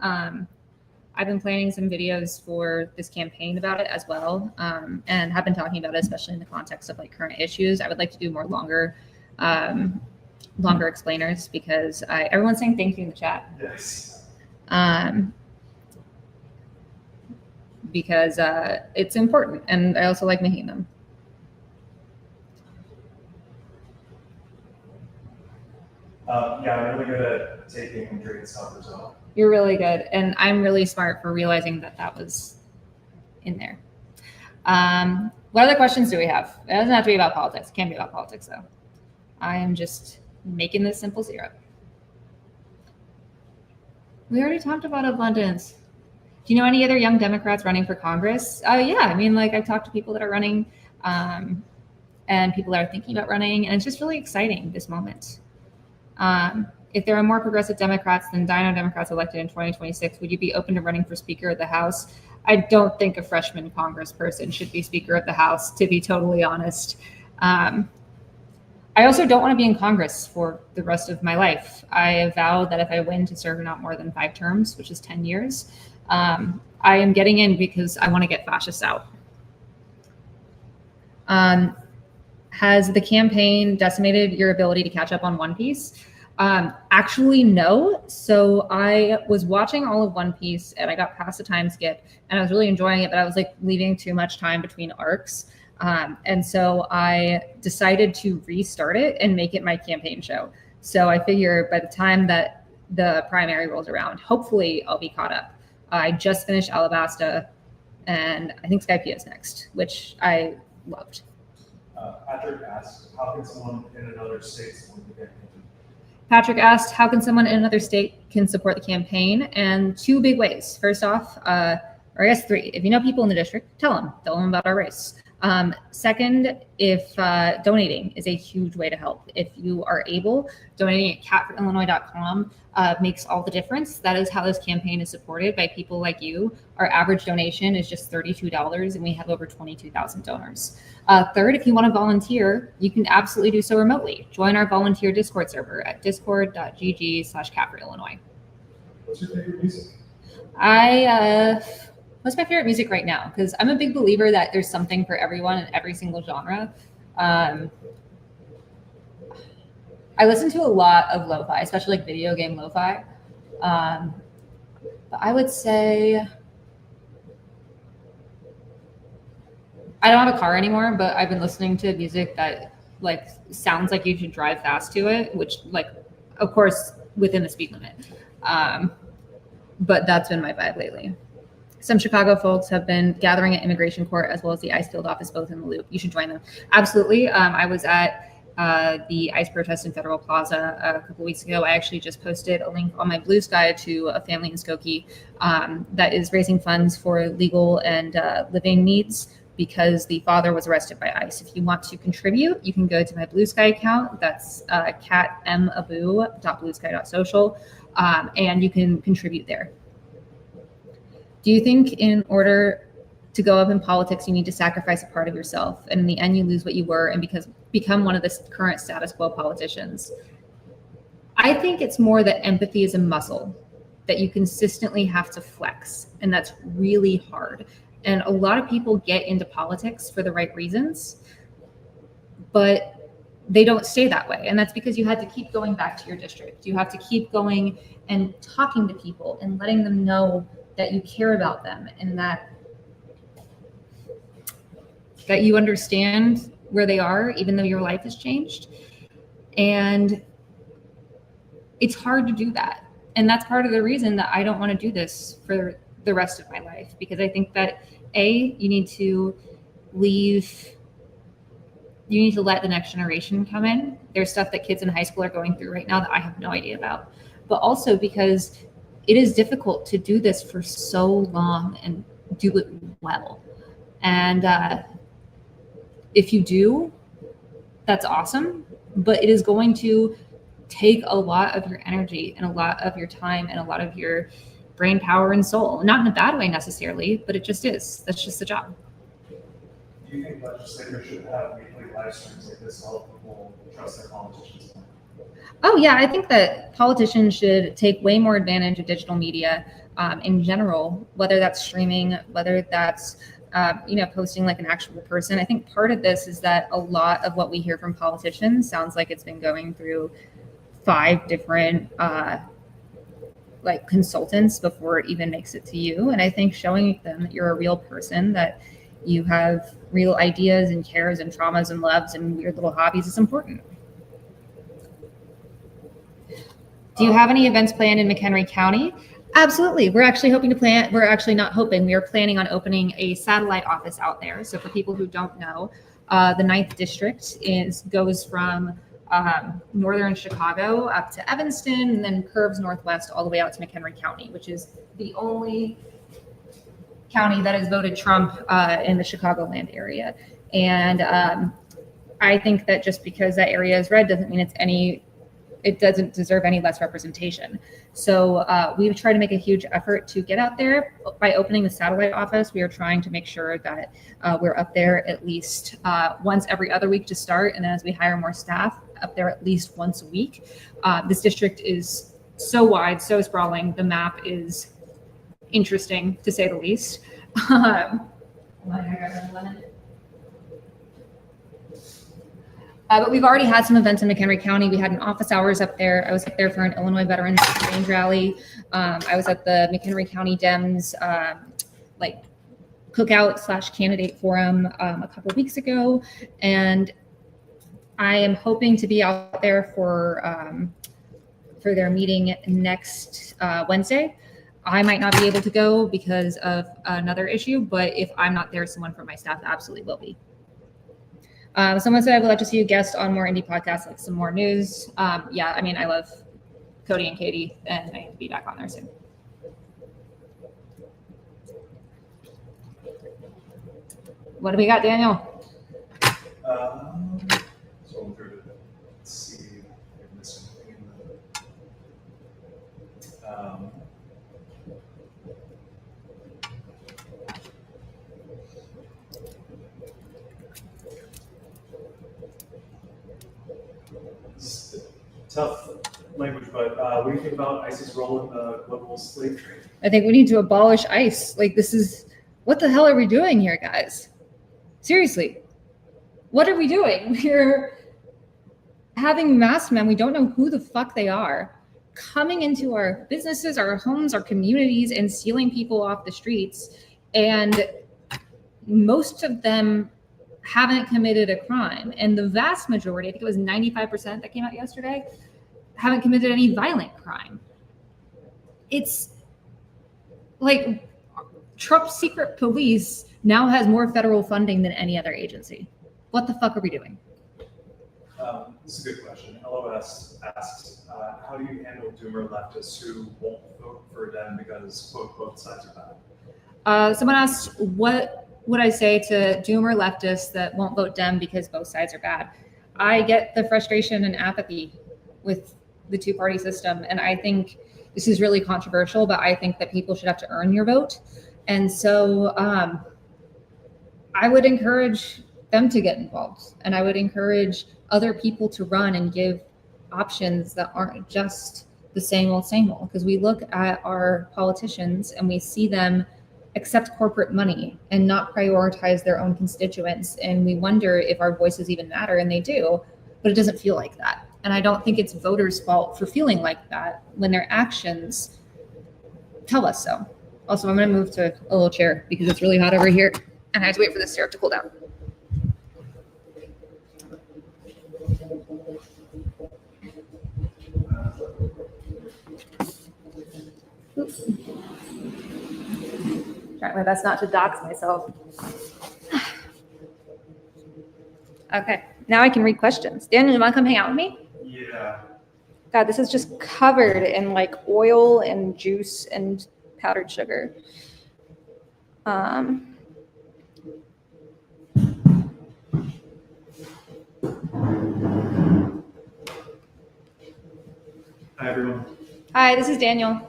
Speaker 1: I've been planning some videos for this campaign about it as well, and have been talking about it, especially in the context of like current issues. I would like to do more longer explainers because everyone's saying thank you in the chat.
Speaker 2: Yes.
Speaker 1: Because it's important, and I also like making them.
Speaker 2: Yeah, I'm really good at taking and drinking stoppers out.
Speaker 1: You're really good, and I'm really smart for realizing that that was in there. What other questions do we have? It doesn't have to be about politics. It can be about politics, though. I am just making this simple syrup. We already talked about abundance. Do you know any other young Democrats running for Congress? Yeah, I mean, like I've talked to people that are running, and people that are thinking about running, and it's just really exciting this moment. If there are more progressive Democrats than Dino Democrats elected in 2026, would you be open to running for Speaker of the House? I don't think a freshman congressperson should be Speaker of the House, to be totally honest. I also don't want to be in Congress for the rest of my life. I vow that if I win to serve not more than 5 terms, which is 10 years, I am getting in because I want to get fascists out. Has the campaign decimated your ability to catch up on One Piece? Actually, no. So I was watching all of One Piece and I got past the time skip and I was really enjoying it, but I was like leaving too much time between arcs. And so I decided to restart it and make it my campaign show. So I figure by the time that the primary rolls around, hopefully I'll be caught up. I just finished Alabasta and I think Skypiea is next, which I loved.
Speaker 2: Patrick asked, how can someone in another state support the campaign?
Speaker 1: Patrick asked, how can someone in another state can support the campaign? And 2 big ways. First off, or I guess 3, if you know people in the district, tell them about our race. Second, if donating is a huge way to help. If you are able, donating at catforillinois.com makes all the difference. That is how this campaign is supported by people like you. Our average donation is just $32 and we have over 22,000 donors. Third, if you want to volunteer, you can absolutely do so remotely. Join our volunteer Discord server at discord.gg/catforillinois.
Speaker 2: What's your favorite music?
Speaker 1: What's my favorite music right now? Because I'm a big believer that there's something for everyone in every single genre. I listen to a lot of lo-fi, especially like video game lo-fi. But I would say, I don't have a car anymore, but I've been listening to music that like sounds like you should drive fast to it, which like, of course, within the speed limit. But that's been my vibe lately. Some Chicago folks have been gathering at immigration court as well as the ICE field office, both in the loop. You should join them. Absolutely. I was at the ICE protest in Federal Plaza a couple weeks ago. I actually just posted a link on my Blue Sky to a family in Skokie that is raising funds for legal and living needs because the father was arrested by ICE. If you want to contribute, you can go to my Blue Sky account. That's catmabu.bluesky.social, and you can contribute there. Do you think in order to go up in politics, you need to sacrifice a part of yourself, and in the end you lose what you were and become one of the current status quo politicians? I think it's more that empathy is a muscle that you consistently have to flex, and that's really hard. And a lot of people get into politics for the right reasons, but they don't stay that way. And that's because you had to keep going back to your district. You have to keep going and talking to people and letting them know that you care about them and that you understand where they are, even though your life has changed. And it's hard to do that. And that's part of the reason that I don't want to do this for the rest of my life, because I think that you need to let the next generation come in. There's stuff that kids in high school are going through right now that I have no idea about, but also because it is difficult to do this for so long and do it well. And if you do, that's awesome, but it is going to take a lot of your energy and a lot of your time and a lot of your brain power and soul. Not in a bad way necessarily, but it just is. That's just the job.
Speaker 2: Do you think legislators should have weekly live streams like this to help people trust their politicians?
Speaker 1: Oh yeah, I think that politicians should take way more advantage of digital media in general, whether that's streaming, whether that's posting like an actual person. I think part of this is that a lot of what we hear from politicians sounds like it's been going through 5 different like consultants before it even makes it to you. And I think showing them that you're a real person, that you have real ideas and cares and traumas and loves and weird little hobbies is important. Do you have any events planned in McHenry County? Absolutely. We're actually not hoping. We are planning on opening a satellite office out there. So for people who don't know, the 9th district goes from northern Chicago up to Evanston and then curves northwest all the way out to McHenry County, which is the only county that has voted Trump in the Chicagoland area. And I think that just because that area is red doesn't mean it doesn't deserve any less representation. So we've tried to make a huge effort to get out there. By opening the satellite office, we are trying to make sure that we're up there at least once every other week to start. And then as we hire more staff, up there at least once a week. This district is so wide, so sprawling. The map is interesting, to say the least. But we've already had some events in McHenry County. We had an office hours up there. I was up there for an Illinois Veterans Exchange rally. I was at the McHenry County Dems cookout / candidate forum a couple of weeks ago. And I am hoping to be out there for their meeting next Wednesday. I might not be able to go because of another issue, but if I'm not there, someone from my staff absolutely will be. Someone said I would love to see you guest on more indie podcasts, like some more news. Yeah, I mean, I love Cody and Katie, and I need to be back on there soon. What do we got, Daniel?
Speaker 2: So I'm through to see if I missed anything in tough language, but what do you think about ICE's role in the global slave trade?
Speaker 1: I think we need to abolish ICE. Like, what the hell are we doing here, guys? Seriously, what are we doing? We're having masked men, we don't know who the fuck they are, coming into our businesses, our homes, our communities, and stealing people off the streets. And most of them haven't committed a crime. And the vast majority, I think it was 95% that came out yesterday, haven't committed any violent crime. It's like Trump's secret police now has more federal funding than any other agency. What the fuck are we doing?
Speaker 2: This is a good question. LOS asks, how do you handle doomer leftists who won't vote for them because, quote, both sides are bad?
Speaker 1: Someone asked, what would I say to doomer leftists that won't vote Dem because both sides are bad? I get the frustration and apathy with the two-party system, and I think this is really controversial, but I think that people should have to earn your vote. And so I would encourage them to get involved, and I would encourage other people to run and give options that aren't just the same old, because we look at our politicians and we see them accept corporate money and not prioritize their own constituents. And we wonder if our voices even matter, and they do, but it doesn't feel like that. And I don't think it's voters' fault for feeling like that when their actions tell us so. Also, I'm gonna move to a little chair because it's really hot over here and I have to wait for this chair to cool down. Oops. Trying my best not to dox myself. Okay, now I can read questions. Daniel, you want to come hang out with me?
Speaker 2: Yeah.
Speaker 1: God, this is just covered in like oil and juice and powdered sugar.
Speaker 2: Hi, everyone.
Speaker 1: Hi, this is Daniel.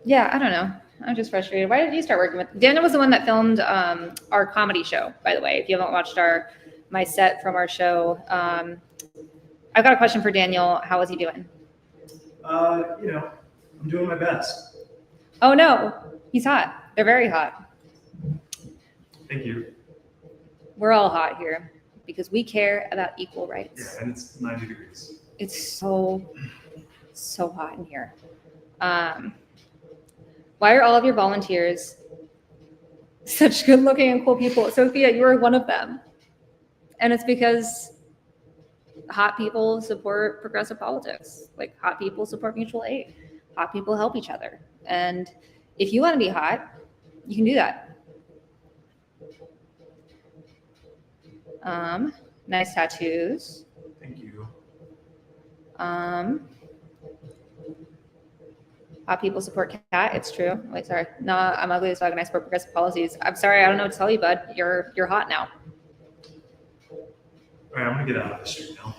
Speaker 1: Yeah, I don't know. I'm just frustrated. Why did you start working with Daniel? Was the one that filmed our comedy show, by the way. If you haven't watched my set from our show, I've got a question for Daniel. How is he doing?
Speaker 2: I'm doing my best.
Speaker 1: Oh no, he's hot. They're very hot.
Speaker 2: Thank you.
Speaker 1: We're all hot here because we care about equal rights.
Speaker 2: Yeah, and it's 90 degrees.
Speaker 1: It's so hot in here. Why are all of your volunteers such good looking and cool people? Sophia, you are one of them. And it's because hot people support progressive politics. Like hot people support mutual aid. Hot people help each other. And if you want to be hot, you can do that. Nice tattoos.
Speaker 2: Thank you.
Speaker 1: Hot people support cat. It's true. Wait, sorry. No, I'm ugly as fuck and I support progressive policies. I'm sorry. I don't know what to tell you, bud. You're hot now.
Speaker 2: All right, I'm gonna get out of the street now.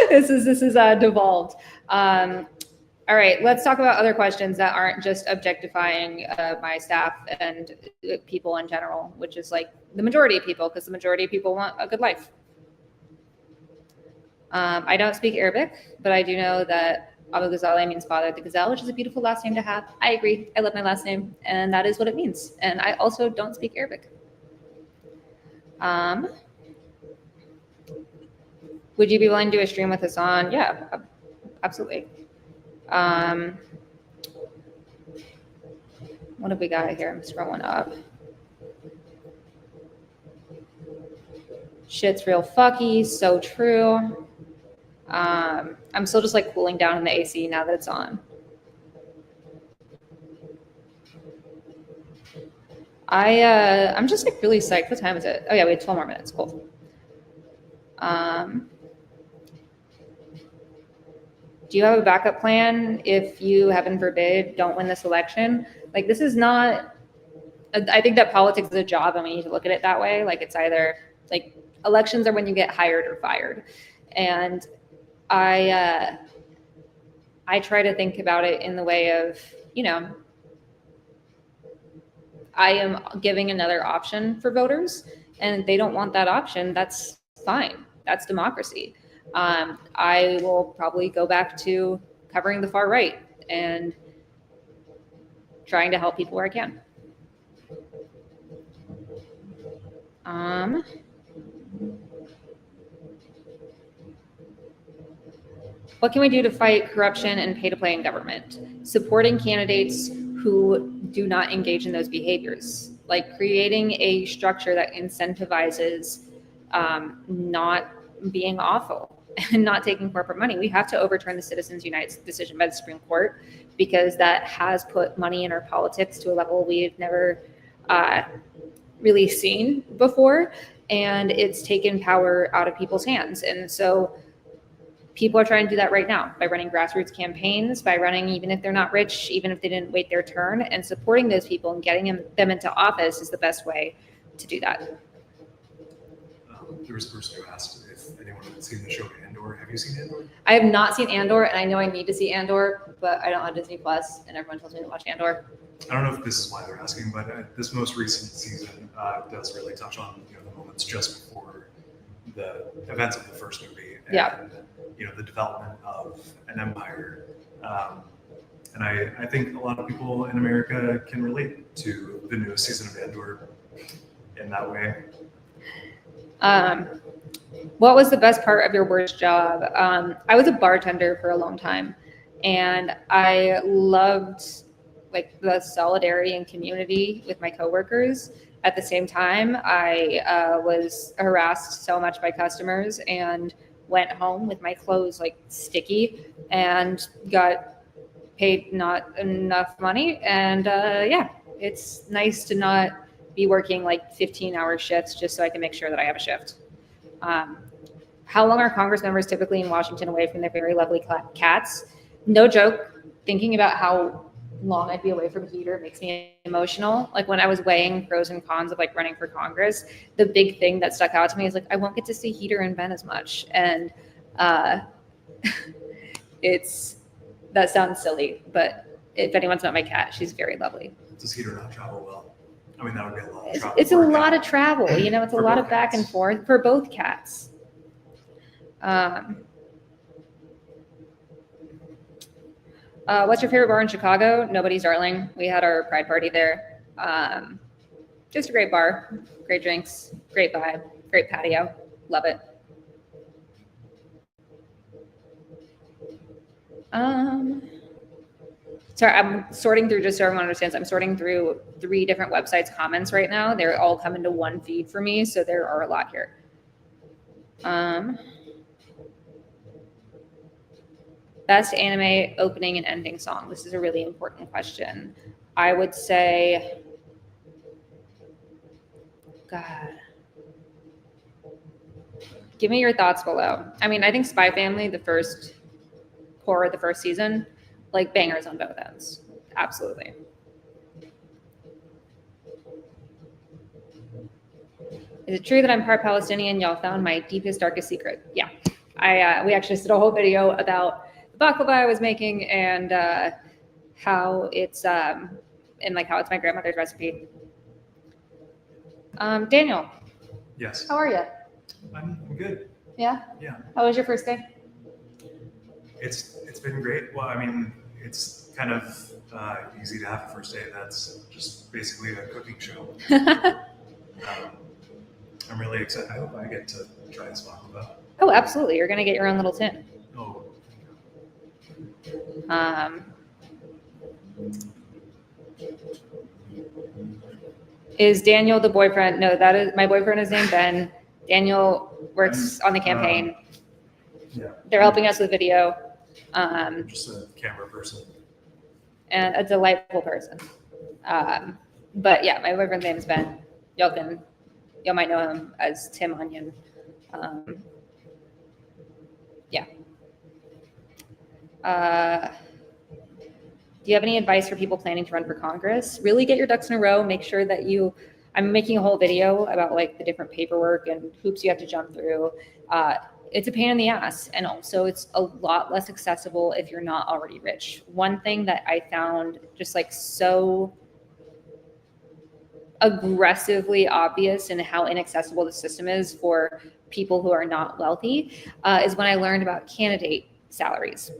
Speaker 1: This is devolved. All right, let's talk about other questions that aren't just objectifying my staff and people in general, which is like the majority of people, because the majority of people want a good life. I don't speak Arabic, but I do know that Abu Ghazali means father of the gazelle, which is a beautiful last name to have. I agree. I love my last name, and that is what it means. And I also don't speak Arabic. Would you be willing to do a stream with Hassan? Yeah, absolutely. What have we got here? I'm scrolling up. Shit's real fucky. So true. I'm still just like cooling down in the AC now that it's on. I'm just like really psyched. What time is it? Oh yeah, we have 12 more minutes. Cool. Do you have a backup plan if you, heaven forbid, don't win this election? Like, this is not, I think that politics is a job and we need to look at it that way. Like, it's either like elections are when you get hired or fired. And I try to think about it in the way of, I am giving another option for voters and if they don't want that option. That's fine. That's democracy. I will probably go back to covering the far right and trying to help people where I can. What can we do to fight corruption and pay to play in government? Supporting candidates who do not engage in those behaviors, like creating a structure that incentivizes not being awful and not taking corporate money. We have to overturn the Citizens United decision by the Supreme Court because that has put money in our politics to a level we've never really seen before. And it's taken power out of people's hands. And so people are trying to do that right now by running grassroots campaigns, by running, even if they're not rich, even if they didn't wait their turn, and supporting those people and getting them into office is the best way to do that.
Speaker 2: There was a person who asked if anyone had seen the show Andor. Have you seen Andor?
Speaker 1: I have not seen Andor, and I know I need to see Andor, but I don't have Disney Plus, and everyone tells me to watch Andor.
Speaker 2: I don't know if this is why they're asking, but this most recent season does really touch on the moments just before the events of the first movie and the development of an empire. And I think a lot of people in America can relate to the newest season of Andor in that way.
Speaker 1: What was the best part of your worst job? I was a bartender for a long time, and I loved like the solidarity and community with my coworkers. At the same time, I was harassed so much by customers and went home with my clothes like sticky and got paid not enough money. And yeah, it's nice to not be working like 15-hour shifts just so I can make sure that I have a shift. How long are Congress members typically in Washington away from their very lovely cats? No joke. Thinking about how long I'd be away from a heater makes me emotional. Like when I was weighing pros and cons of like running for Congress, the big thing that stuck out to me is like I won't get to see Heater and Ben as much, and it's that sounds silly, but if anyone's met my cat, she's very lovely.
Speaker 2: Does Heater not travel well? I mean, that would be a lot of travel.
Speaker 1: It's a lot of travel, you know. It's a lot of back and forth for both cats. What's your favorite bar in Chicago? Nobody's Darling. We had our pride party there. Just a great bar, great drinks, great vibe, great patio. Love it. Sorry, I'm sorting through, just so everyone understands, I'm sorting through 3 different websites' comments right now. They're all coming to one feed for me, so there are a lot here. Best anime opening and ending song. This is a really important question. I would say, God. Give me your thoughts below. I mean, I think Spy Family, the first core of the first season, like bangers on both ends. Absolutely. Is it true that I'm part Palestinian? Y'all found my deepest, darkest secret. Yeah. We actually did a whole video about the baklava I was making and how it's how it's my grandmother's recipe. Daniel.
Speaker 2: Yes.
Speaker 1: How are you?
Speaker 2: I'm good.
Speaker 1: Yeah?
Speaker 2: Yeah.
Speaker 1: How was your first day?
Speaker 2: It's been great. Well, I mean, it's kind of easy to have a first day that's just basically a cooking show. I'm really excited. I hope I get to try this baklava.
Speaker 1: Oh, absolutely. You're going to get your own little tin.
Speaker 2: Oh.
Speaker 1: Is Daniel the boyfriend? No, that is my boyfriend is named Ben. Daniel works on the campaign.
Speaker 2: Yeah.
Speaker 1: They're helping us with video.
Speaker 2: Just a camera person.
Speaker 1: And a delightful person. But yeah, my boyfriend's name is Ben. Y'all might know him as Tim Onion. Yeah. Do you have any advice for people planning to run for Congress? Really get your ducks in a row. Make sure that I'm making a whole video about like the different paperwork and hoops you have to jump through. It's a pain in the ass. And also it's a lot less accessible if you're not already rich. One thing that I found just like so aggressively obvious in how inaccessible the system is for people who are not wealthy is when I learned about candidate salaries.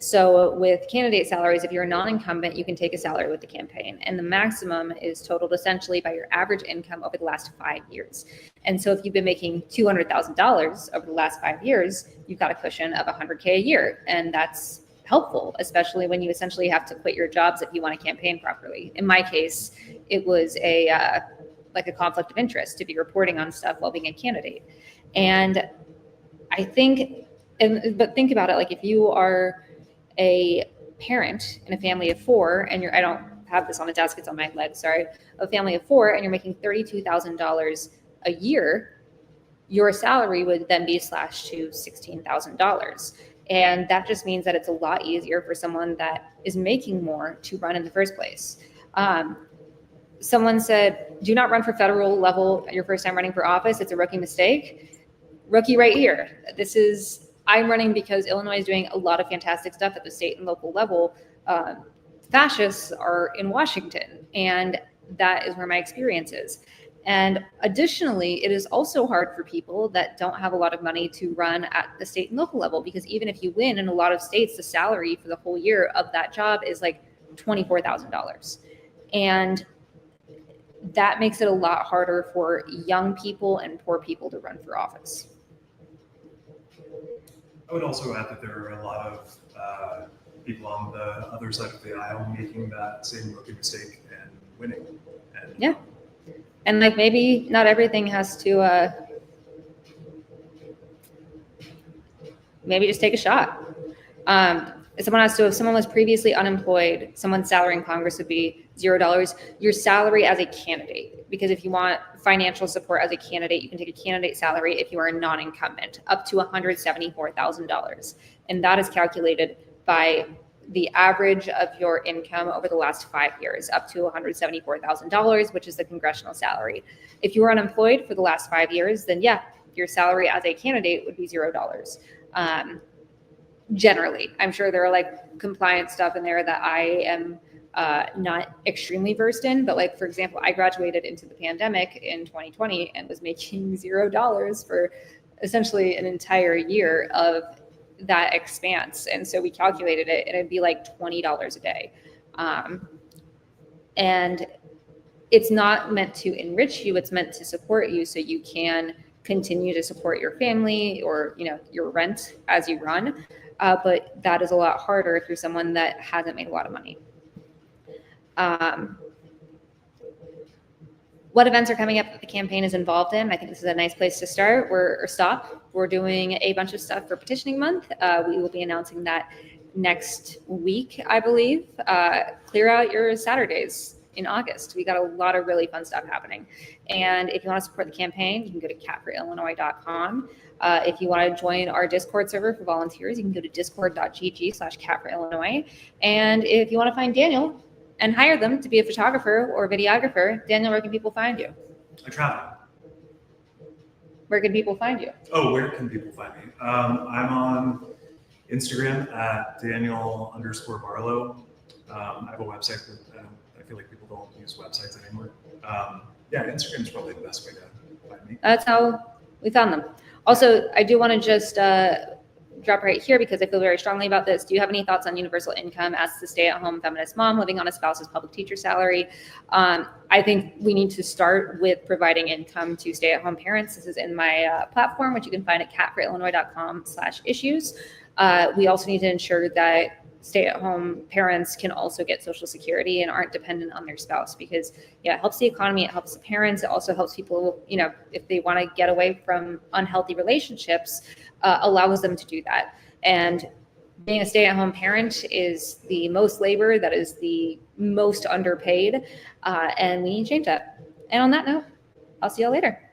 Speaker 1: So with candidate salaries, if you're a non-incumbent, you can take a salary with the campaign, and the maximum is totaled essentially by your average income over the last 5 years. And so if you've been making $200,000 over the last 5 years, you've got a cushion of $100K a year, and that's helpful, especially when you essentially have to quit your jobs if you want to campaign properly. In my case, it was a conflict of interest to be reporting on stuff while being a candidate. And I think, but think about it, like if you are a parent in a family of 4, and I don't have this on the desk, it's on my leg, sorry, a family of 4, and you're making $32,000 a year, your salary would then be slashed to $16,000. And that just means that it's a lot easier for someone that is making more to run in the first place. Someone said, do not run for federal level your first time running for office. It's a rookie mistake. Rookie right here. I'm running because Illinois is doing a lot of fantastic stuff at the state and local level. Fascists are in Washington, and that is where my experience is. And additionally, it is also hard for people that don't have a lot of money to run at the state and local level, because even if you win in a lot of states, the salary for the whole year of that job is like $24,000. And that makes it a lot harder for young people and poor people to run for office.
Speaker 2: I would also add that there are a lot of people on the other side of the aisle making that same rookie mistake and winning. And,
Speaker 1: yeah. And like maybe not everything has to maybe just take a shot. If someone was previously unemployed, someone's salary in Congress would be $0. Your salary as a candidate, because if you want financial support as a candidate, you can take a candidate salary if you are a non-incumbent, up to $174,000. And that is calculated by the average of your income over the last 5 years, up to $174,000, which is the congressional salary. If you were unemployed for the last 5 years, then yeah, your salary as a candidate would be $0. Generally, I'm sure there are like compliance stuff in there that I am not extremely versed in, but like, for example, I graduated into the pandemic in 2020 and was making $0 for essentially an entire year of that expanse. And so we calculated it and it'd be like $20 a day. And it's not meant to enrich you, it's meant to support you so you can continue to support your family or, you know, your rent as you run. But that is a lot harder if you're someone that hasn't made a lot of money. What events are coming up that the campaign is involved in? I think this is a nice place to start. We're doing a bunch of stuff for petitioning month. We will be announcing that next week, I believe. Clear out your Saturdays in August. We got a lot of really fun stuff happening. And if you want to support the campaign, you can go to catforillinois.com. If you want to join our Discord server for volunteers, you can go to discord.gg/catforillinois. And if you want to find Daniel and hire them to be a photographer or videographer, Daniel, where can people find you?
Speaker 3: I travel.
Speaker 1: Where can people find you?
Speaker 3: Oh, where can people find me? I'm on Instagram at Daniel_Barlow. I have a website, but I feel like people don't use websites anymore. Yeah, Instagram is probably the best way to find me.
Speaker 1: That's how we found them. Also, I do want to just drop right here because I feel very strongly about this. Do you have any thoughts on universal income as the stay-at-home feminist mom living on a spouse's public teacher salary? I think we need to start with providing income to stay-at-home parents. This is in my platform, which you can find at catforillinois.com/issues. We also need to ensure that stay-at-home parents can also get Social Security and aren't dependent on their spouse because, yeah, it helps the economy, it helps the parents, it also helps people, you know, if they want to get away from unhealthy relationships, allows them to do that. And being a stay-at-home parent is the most labor, that is the most underpaid, and we need to change that. And on that note, I'll see y'all later.